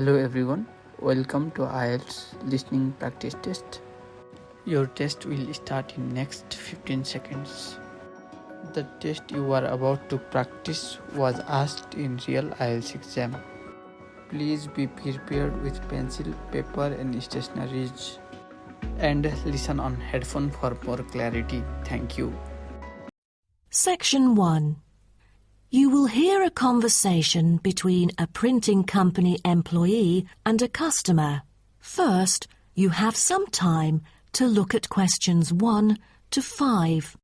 Hello everyone, welcome to IELTS listening practice test. Your test will start in next 15 seconds. The test you are about to practice was asked in real IELTS exam. Please be prepared with pencil, paper and stationeries and listen on headphone for more clarity. Thank you. Section 1. You will hear a conversation between a printing company employee and a customer. First, you have some time to look at questions 1 to 5.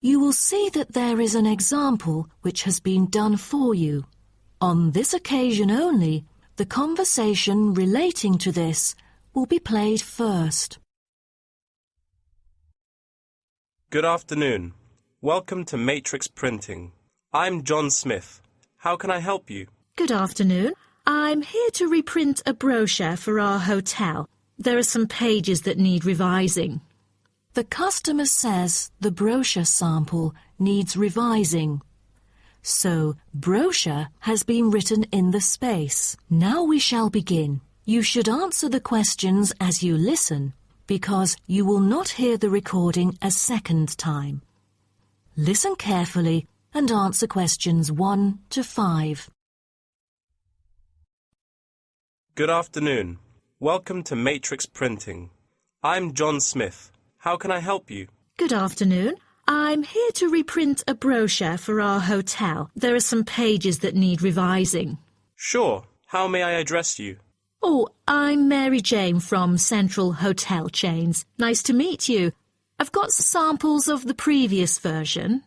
You will see that there is an example which has been done for you. On this occasion only, the conversation relating to this will be played first. Good afternoon. Welcome to Matrix Printing. I'm John Smith. How can I help you? Good afternoon. I'm here to reprint a brochure for our hotel. There are some pages that need revising. The customer says the brochure sample needs revising. So, brochure has been written in the space. Now we shall begin. You should answer the questions as you listen, because you will not hear the recording a second time. Listen carefully and answer questions 1 to 5. Good afternoon. Welcome to Matrix Printing. I'm John Smith. How can I help you? Good afternoon. I'm here to reprint a brochure for our hotel. There are some pages that need revising. Sure. How may I address you? Oh, I'm Mary Jane from Central Hotel Chains. Nice to meet you. I've got samples of the previous version.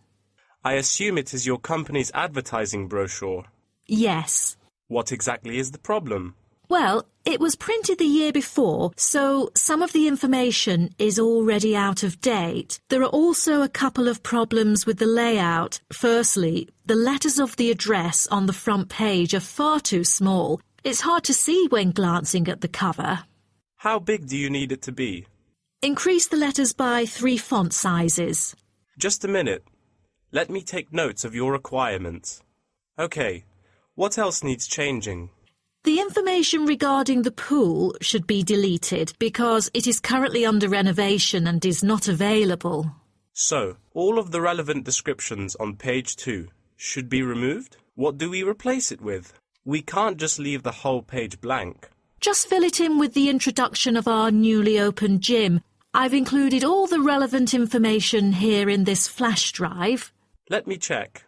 I assume it is your company's advertising brochure. Yes. What exactly is the problem? Well, it was printed the year before, so some of the information is already out of date. There are also a couple of problems with the layout. Firstly, the letters of the address on the front page are far too small. It's hard to see when glancing at the cover. How big do you need it to be? Increase the letters by 3 font sizes. Just a minute. Let me take notes of your requirements. Okay. What else needs changing? The information regarding the pool should be deleted because it is currently under renovation and is not available. So, all of the relevant descriptions on page 2 should be removed? What do we replace it with? We can't just leave the whole page blank. Just fill it in with the introduction of our newly opened gym. I've included all the relevant information here in this flash drive. Let me check.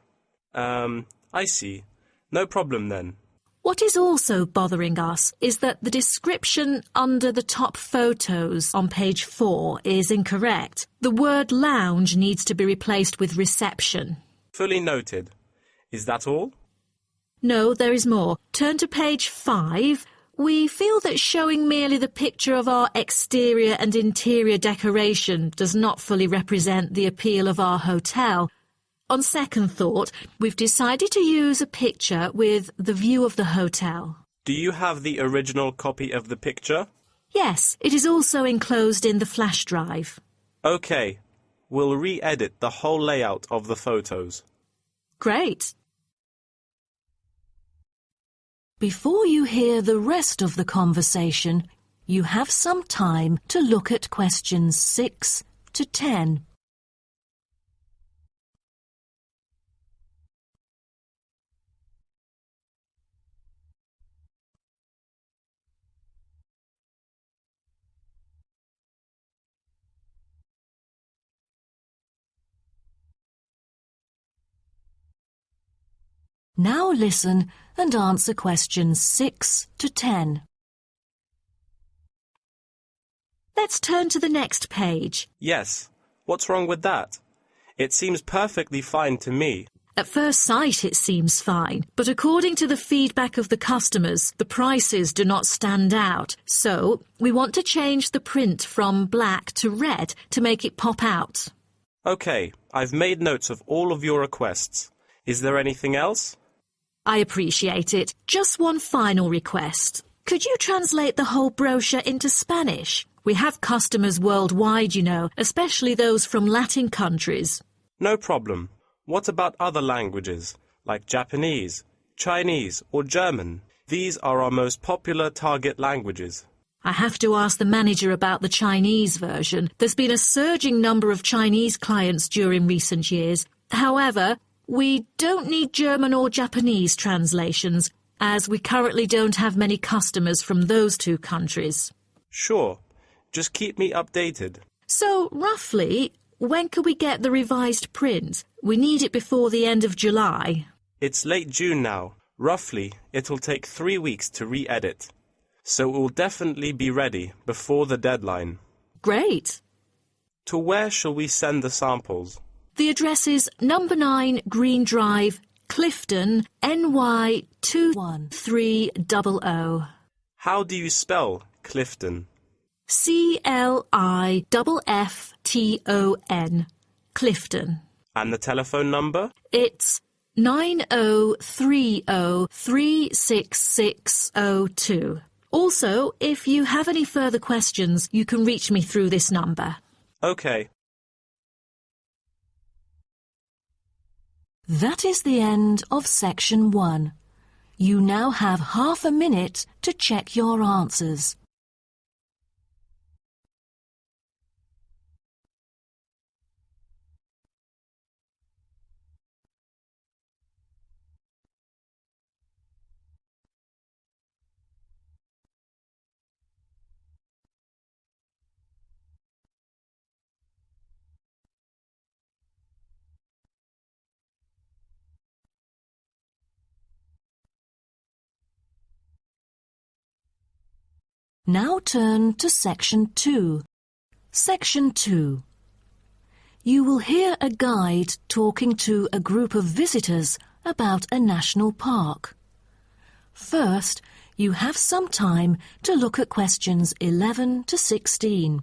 I see. No problem then. What is also bothering us is that the description under the top photos on page 4 is incorrect. The word lounge needs to be replaced with reception. Fully noted. Is that all? No, there is more. Turn to page 5. We feel that showing merely the picture of our exterior and interior decoration does not fully represent the appeal of our hotel. On second thought, we've decided to use a picture with the view of the hotel. Do you have the original copy of the picture? Yes, it is also enclosed in the flash drive. Okay. We'll re-edit the whole layout of the photos. Great. Before you hear the rest of the conversation, you have some time to look at questions 6 to 10. Now listen and answer questions 6 to 10. Let's turn to the next page. Yes. What's wrong with that? It seems perfectly fine to me. At first sight it seems fine, but according to the feedback of the customers, the prices do not stand out. So we want to change the print from black to red to make it pop out. Okay, I've made notes of all of your requests. Is there anything else? I appreciate it. Just one final request. Could you translate the whole brochure into Spanish? We have customers worldwide, you know, especially those from Latin countries. No problem. What about other languages, like Japanese, Chinese, or German? These are our most popular target languages. I have to ask the manager about the Chinese version. There's been a surging number of Chinese clients during recent years. However, we don't need German or Japanese translations, as we currently don't have many customers from those two countries. Sure. Just keep me updated. So, roughly, when can we get the revised print? We need it before the end of July. It's late June now. Roughly, it'll take 3 weeks to re-edit. So it will definitely be ready before the deadline. Great. To where shall we send the samples? The address is number 9 Green Drive, Clifton, NY 21300. How do you spell Clifton? CLIFFTON, Clifton. And the telephone number? It's 9030366602. Also, if you have any further questions, you can reach me through this number. Okay. That is the end of section 1. You now have half a minute to check your answers. Now turn to Section 2. Section 2. You will hear a guide talking to a group of visitors about a national park. First, you have some time to look at questions 11 to 16.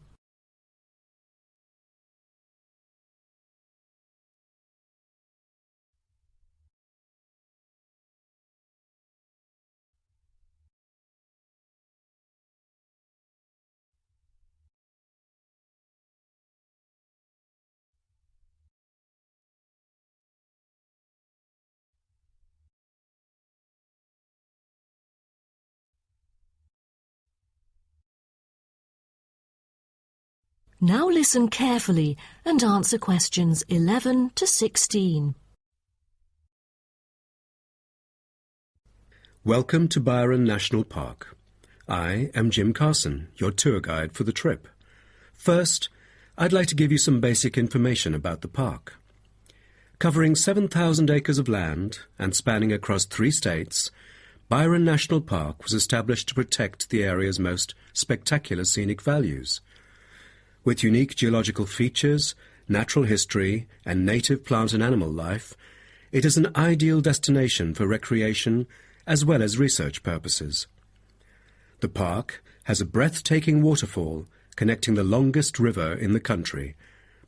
Now listen carefully and answer questions 11 to 16. Welcome to Byron National Park. I am Jim Carson, your tour guide for the trip. First, I'd like to give you some basic information about the park. Covering 7,000 acres of land and spanning across 3 states, Byron National Park was established to protect the area's most spectacular scenic values. With unique geological features, natural history, and native plant and animal life, it is an ideal destination for recreation as well as research purposes. The park has a breathtaking waterfall connecting the longest river in the country,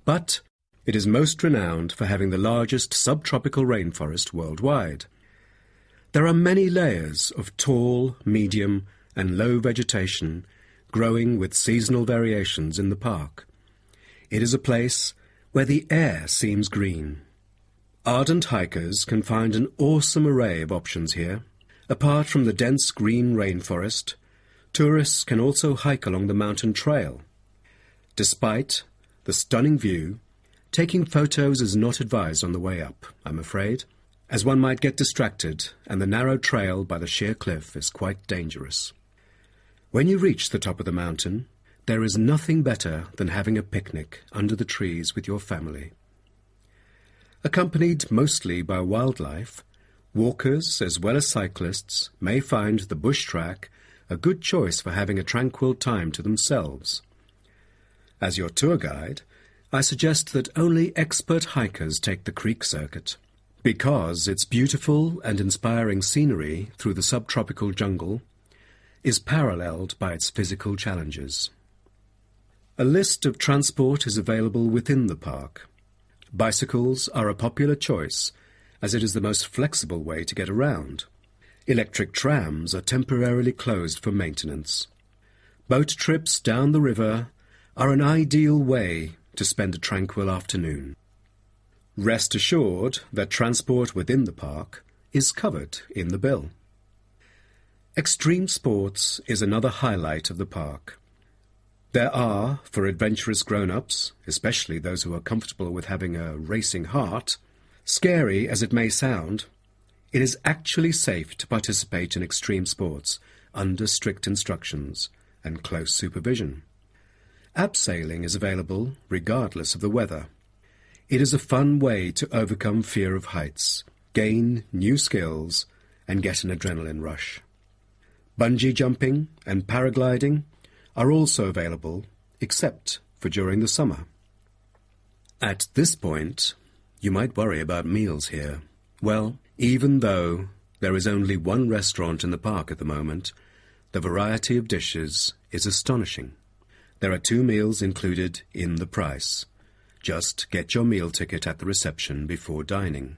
but it is most renowned for having the largest subtropical rainforest worldwide. There are many layers of tall, medium, and low vegetation growing with seasonal variations in the park. It is a place where the air seems green. Ardent hikers can find an awesome array of options here. Apart from the dense green rainforest, tourists can also hike along the mountain trail. Despite the stunning view, taking photos is not advised on the way up, I'm afraid, as one might get distracted and the narrow trail by the sheer cliff is quite dangerous. When you reach the top of the mountain, there is nothing better than having a picnic under the trees with your family. Accompanied mostly by wildlife, walkers as well as cyclists may find the bush track a good choice for having a tranquil time to themselves. As your tour guide, I suggest that only expert hikers take the creek circuit. because its beautiful and inspiring scenery through the subtropical jungle is paralleled by its physical challenges. A list of transport is available within the park. Bicycles are a popular choice as it is the most flexible way to get around. Electric trams are temporarily closed for maintenance. Boat trips down the river are an ideal way to spend a tranquil afternoon. Rest assured that transport within the park is covered in the bill. Extreme sports is another highlight of the park. There are, for adventurous grown-ups, especially those who are comfortable with having a racing heart, scary as it may sound, it is actually safe to participate in extreme sports under strict instructions and close supervision. Abseiling is available regardless of the weather. It is a fun way to overcome fear of heights, gain new skills, and get an adrenaline rush. Bungee jumping and paragliding are also available, except for during the summer. At this point, you might worry about meals here. Well, even though there is only one restaurant in the park at the moment, the variety of dishes is astonishing. There are 2 meals included in the price. Just get your meal ticket at the reception before dining.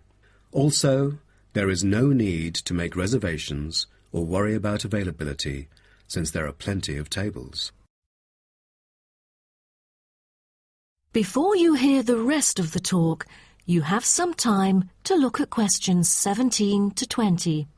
Also, there is no need to make reservations or worry about availability, since there are plenty of tables. Before you hear the rest of the talk, you have some time to look at questions 17 to 20.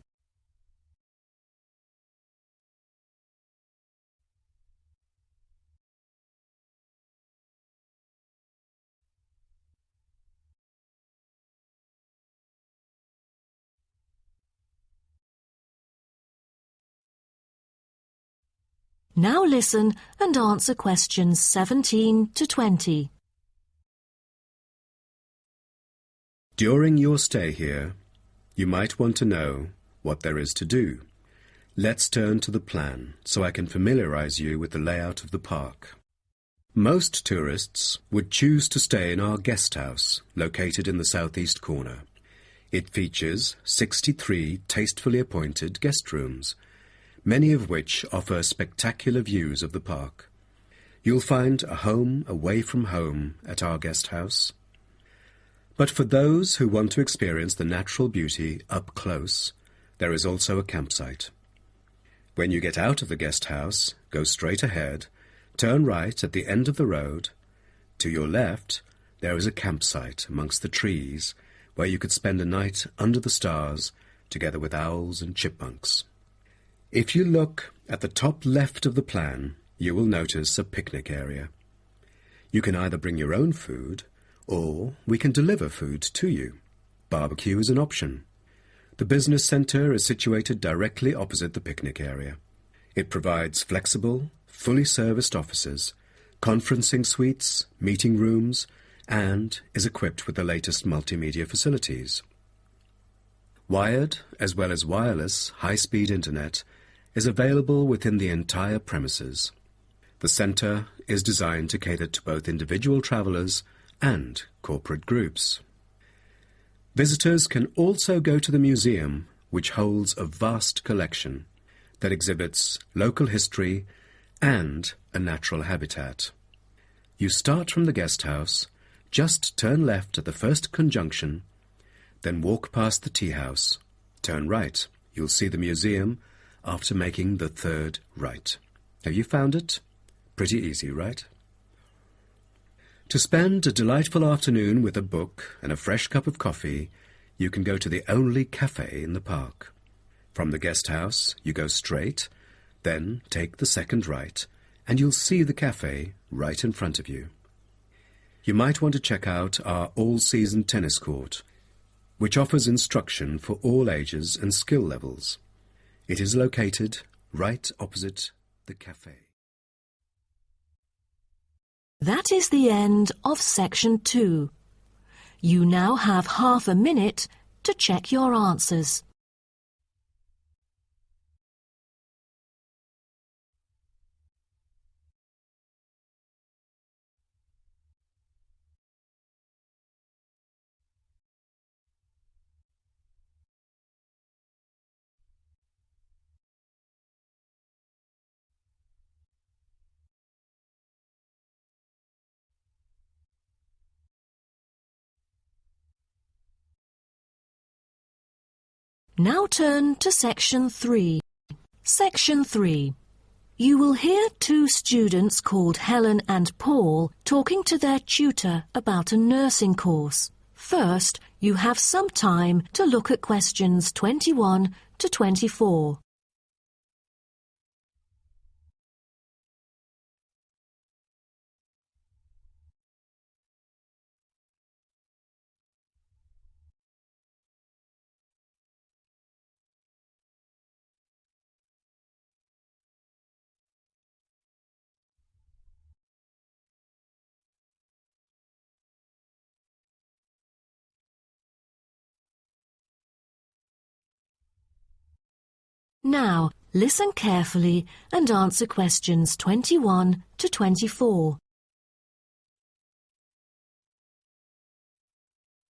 Now listen and answer questions 17 to 20. During your stay here, you might want to know what there is to do. Let's turn to the plan so I can familiarize you with the layout of the park. Most tourists would choose to stay in our guest house, located in the southeast corner. It features 63 tastefully appointed guest rooms, many of which offer spectacular views of the park. You'll find a home away from home at our guest house. But for those who want to experience the natural beauty up close, there is also a campsite. When you get out of the guest house, go straight ahead, turn right at the end of the road. To your left, there is a campsite amongst the trees where you could spend a night under the stars together with owls and chipmunks. If you look at the top left of the plan, you will notice a picnic area. You can either bring your own food, or we can deliver food to you. Barbecue is an option. The business centre is situated directly opposite the picnic area. It provides flexible, fully serviced offices, conferencing suites, meeting rooms, and is equipped with the latest multimedia facilities. Wired, as well as wireless, high-speed internet is available within the entire premises. The centre is designed to cater to both individual travellers and corporate groups. Visitors can also go to the museum, which holds a vast collection that exhibits local history and a natural habitat. You start from the guest house, just turn left at the first conjunction, then walk past the tea house, turn right. You'll see the museum after making the third right. Have you found it? Pretty easy, right? To spend a delightful afternoon with a book and a fresh cup of coffee, you can go to the only cafe in the park. From the guest house, you go straight, then take the second right, and you'll see the cafe right in front of you. You might want to check out our all-season tennis court, which offers instruction for all ages and skill levels. It is located right opposite the cafe. That is the end of section 2. You now have half a minute to check your answers. Now turn to Section 3. Section 3. You will hear two students called Helen and Paul talking to their tutor about a nursing course. First, you have some time to look at questions 21 to 24. Now, listen carefully and answer questions 21 to 24.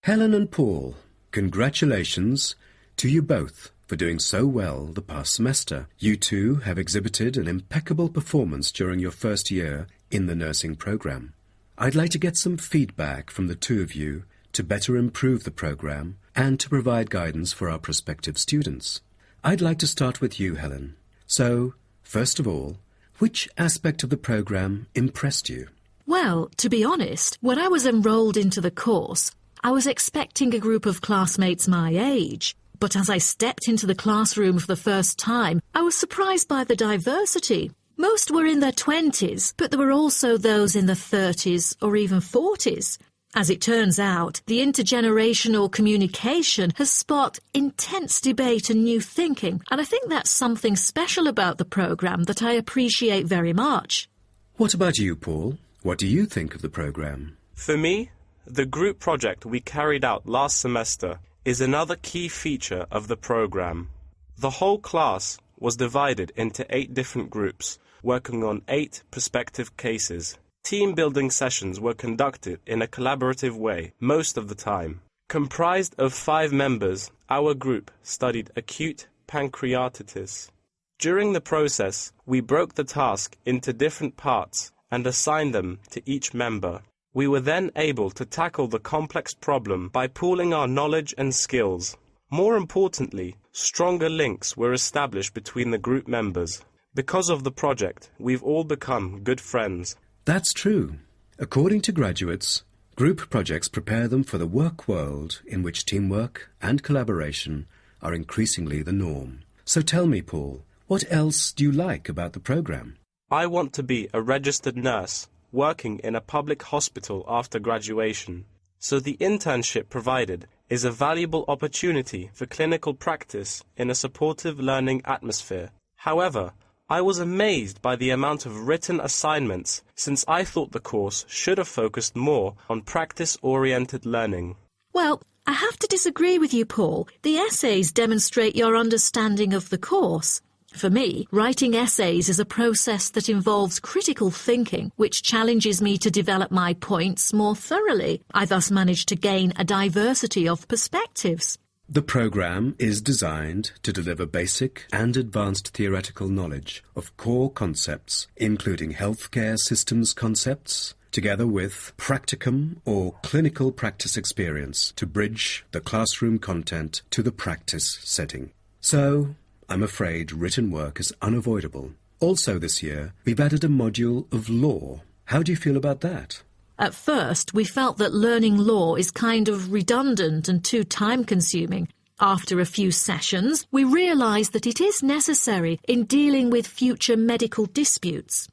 Helen and Paul, congratulations to you both for doing so well the past semester. You two have exhibited an impeccable performance during your first year in the nursing program. I'd like to get some feedback from the two of you to better improve the program and to provide guidance for our prospective students. I'd like to start with you, Helen. So, first of all, which aspect of the program impressed you? Well, to be honest, when I was enrolled into the course, I was expecting a group of classmates my age. But as I stepped into the classroom for the first time, I was surprised by the diversity. Most were in their 20s, but there were also those in their 30s or even 40s. As it turns out, the intergenerational communication has sparked intense debate and new thinking, and I think that's something special about the programme that I appreciate very much. What about you, Paul? What do you think of the program? For me, the group project we carried out last semester is another key feature of the program. The whole class was divided into 8 different groups, working on 8 prospective cases. Team-building sessions were conducted in a collaborative way most of the time. Comprised of 5 members, our group studied acute pancreatitis. During the process, we broke the task into different parts and assigned them to each member. We were then able to tackle the complex problem by pooling our knowledge and skills. More importantly, stronger links were established between the group members. Because of the project, we've all become good friends. That's true. According to graduates, group projects prepare them for the work world in which teamwork and collaboration are increasingly the norm. So tell me, Paul, what else do you like about the program? I want to be a registered nurse, working in a public hospital after graduation. So the internship provided is a valuable opportunity for clinical practice in a supportive learning atmosphere. However, I was amazed by the amount of written assignments, since I thought the course should have focused more on practice-oriented learning. Well, I have to disagree with you, Paul. The essays demonstrate your understanding of the course. For me, writing essays is a process that involves critical thinking, which challenges me to develop my points more thoroughly. I thus manage to gain a diversity of perspectives. The program is designed to deliver basic and advanced theoretical knowledge of core concepts, including healthcare systems concepts, together with practicum or clinical practice experience to bridge the classroom content to the practice setting. So, I'm afraid written work is unavoidable. Also this year, we've added a module of law. How do you feel about that? At first, we felt that learning law is kind of redundant and too time-consuming. After a few sessions, we realised that it is necessary in dealing with future medical disputes.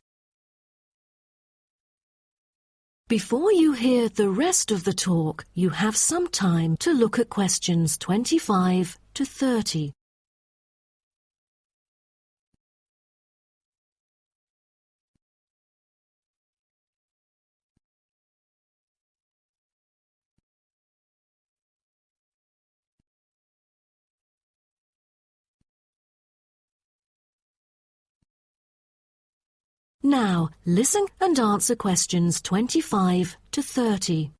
Before you hear the rest of the talk, you have some time to look at questions 25 to 30. Now, listen and answer questions 25 to 30.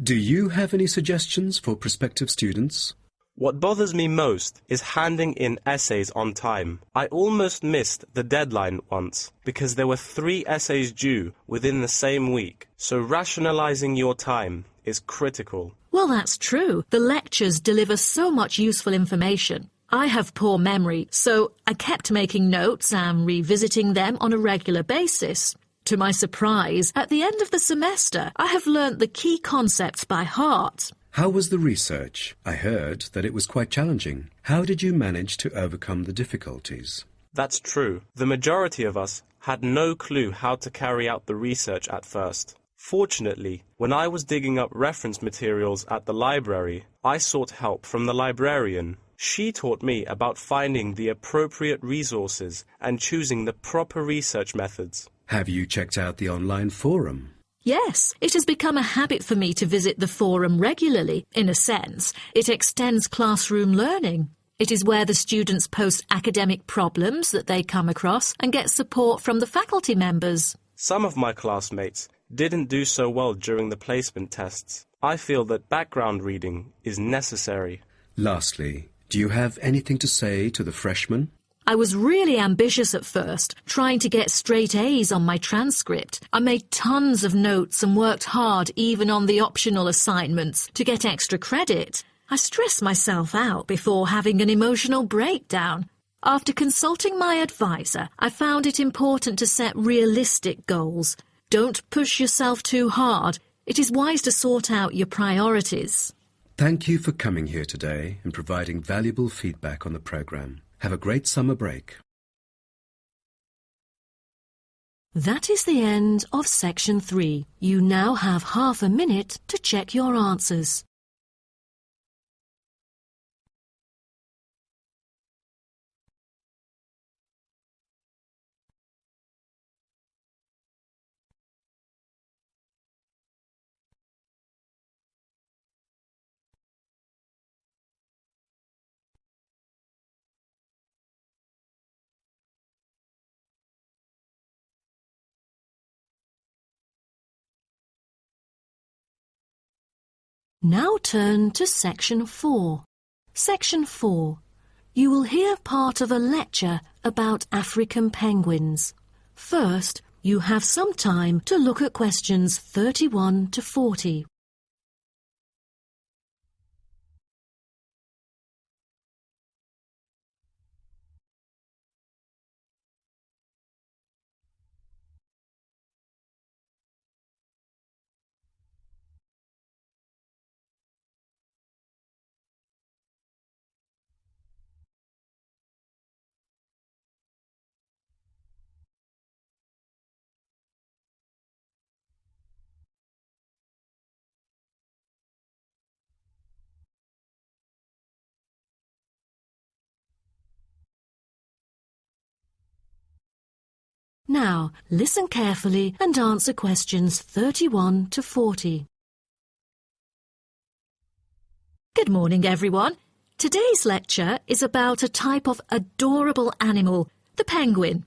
Do you have any suggestions for prospective students? What bothers me most is handing in essays on time. I almost missed the deadline once because there were 3 essays due within the same week, so rationalizing your time is critical. Well, that's true. The lectures deliver so much useful information. I have poor memory, so I kept making notes and revisiting them on a regular basis. To my surprise, at the end of the semester, I have learnt the key concepts by heart. How was the research? I heard that it was quite challenging. How did you manage to overcome the difficulties? That's true. The majority of us had no clue how to carry out the research at first. Fortunately, when I was digging up reference materials at the library, I sought help from the librarian. She taught me about finding the appropriate resources and choosing the proper research methods. Have you checked out the online forum? Yes, it has become a habit for me to visit the forum regularly. In a sense, it extends classroom learning. It is where the students post academic problems that they come across and get support from the faculty members. Some of my classmates didn't do so well during the placement tests. I feel that background reading is necessary. Lastly, do you have anything to say to the freshmen? I was really ambitious at first, trying to get straight A's on my transcript. I made tons of notes and worked hard even on the optional assignments to get extra credit. I stressed myself out before having an emotional breakdown. After consulting my advisor, I found it important to set realistic goals. Don't push yourself too hard. It is wise to sort out your priorities. Thank you for coming here today and providing valuable feedback on the program. Have a great summer break. That is the end of section 3. You now have half a minute to check your answers. Now turn to section 4. Section 4. You will hear part of a lecture about African penguins. First, you have some time to look at questions 31 to 40. Now, listen carefully and answer questions 31 to 40. Good morning, everyone. Today's lecture is about a type of adorable animal, the penguin.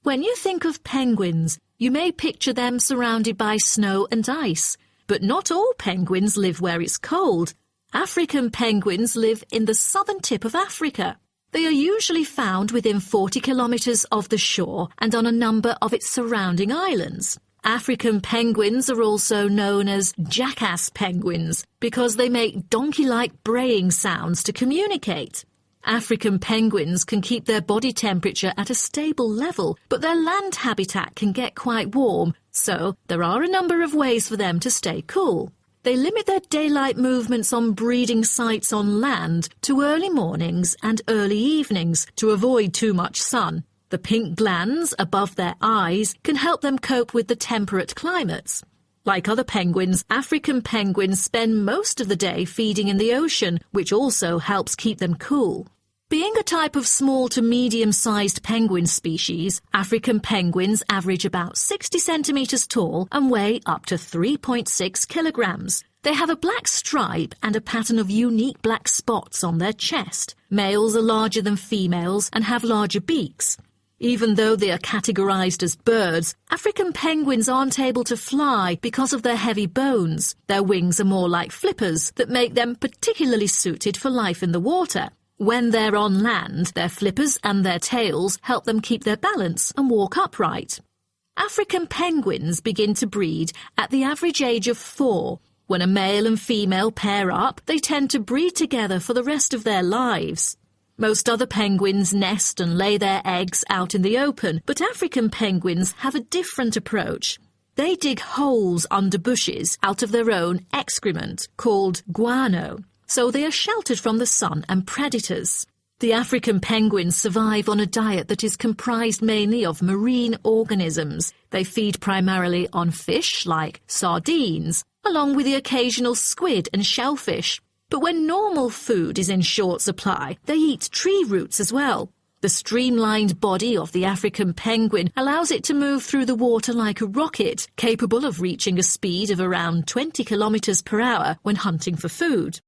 When you think of penguins, you may picture them surrounded by snow and ice. But not all penguins live where it's cold. African penguins live in the southern tip of Africa. They are usually found within 40 kilometres of the shore and on a number of its surrounding islands. African penguins are also known as jackass penguins because they make donkey-like braying sounds to communicate. African penguins can keep their body temperature at a stable level, but their land habitat can get quite warm, so there are a number of ways for them to stay cool. They limit their daylight movements on breeding sites on land to early mornings and early evenings to avoid too much sun. The pink glands above their eyes can help them cope with the temperate climates. Like other penguins, African penguins spend most of the day feeding in the ocean, which also helps keep them cool. Being a type of small to medium-sized penguin species, African penguins average about 60 centimetres tall and weigh up to 3.6 kilograms. They have a black stripe and a pattern of unique black spots on their chest. Males are larger than females and have larger beaks. Even though they are categorized as birds, African penguins aren't able to fly because of their heavy bones. Their wings are more like flippers that make them particularly suited for life in the water. When they're on land, their flippers and their tails help them keep their balance and walk upright. African penguins begin to breed at the average age of 4. When a male and female pair up, they tend to breed together for the rest of their lives. Most other penguins nest and lay their eggs out in the open, but African penguins have a different approach. They dig holes under bushes out of their own excrement, called guano, so they are sheltered from the sun and predators. The African penguins survive on a diet that is comprised mainly of marine organisms. They feed primarily on fish like sardines, along with the occasional squid and shellfish. But when normal food is in short supply, they eat tree roots as well. The streamlined body of the African penguin allows it to move through the water like a rocket, capable of reaching a speed of around 20 kilometers per hour when hunting for food.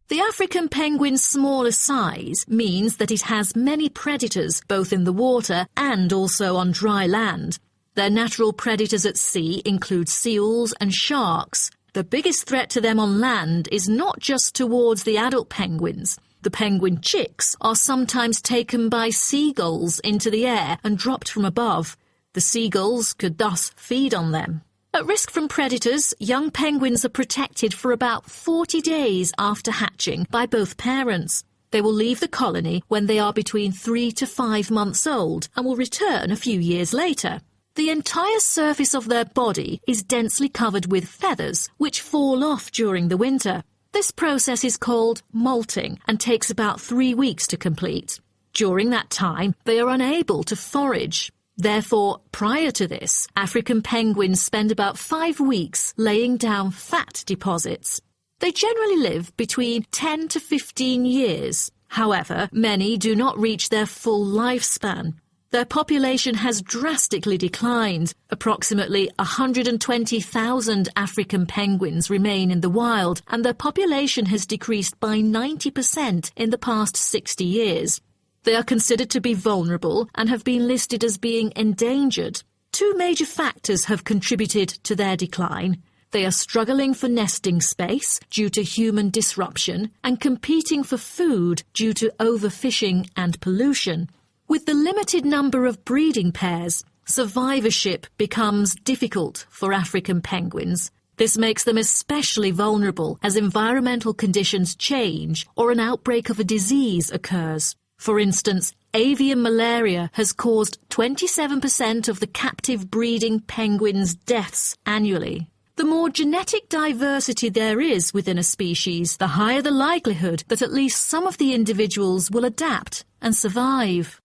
The African penguin's smaller size means that it has many predators both in the water and also on dry land. Their natural predators at sea include seals and sharks. The biggest threat to them on land is not just towards the adult penguins. The penguin chicks are sometimes taken by seagulls into the air and dropped from above. The seagulls could thus feed on them. At risk from predators, young penguins are protected for about 40 days after hatching by both parents. They will leave the colony when they are between 3 to 5 months old and will return a few years later. The entire surface of their body is densely covered with feathers, which fall off during the winter. This process is called molting and takes about 3 weeks to complete. During that time, they are unable to forage. Therefore, prior to this, African penguins spend about 5 weeks laying down fat deposits. They generally live between 10 to 15 years. However, many do not reach their full lifespan. Their population has drastically declined. Approximately 120,000 African penguins remain in the wild, and their population has decreased by 90% in the past 60 years. They are considered to be vulnerable and have been listed as being endangered. 2 major factors have contributed to their decline. They are struggling for nesting space due to human disruption and competing for food due to overfishing and pollution. With the limited number of breeding pairs, survivorship becomes difficult for African penguins. This makes them especially vulnerable as environmental conditions change or an outbreak of a disease occurs. For instance, avian malaria has caused 27% of the captive breeding penguins' deaths annually. The more genetic diversity there is within a species, the higher the likelihood that at least some of the individuals will adapt and survive.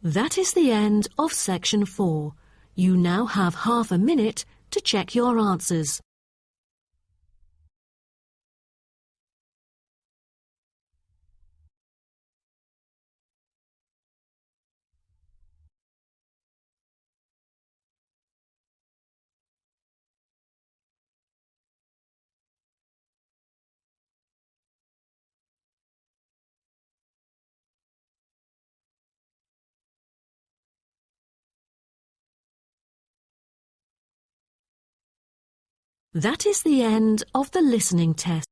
That is the end of section 4. You now have half a minute to check your answers. That is the end of the listening test.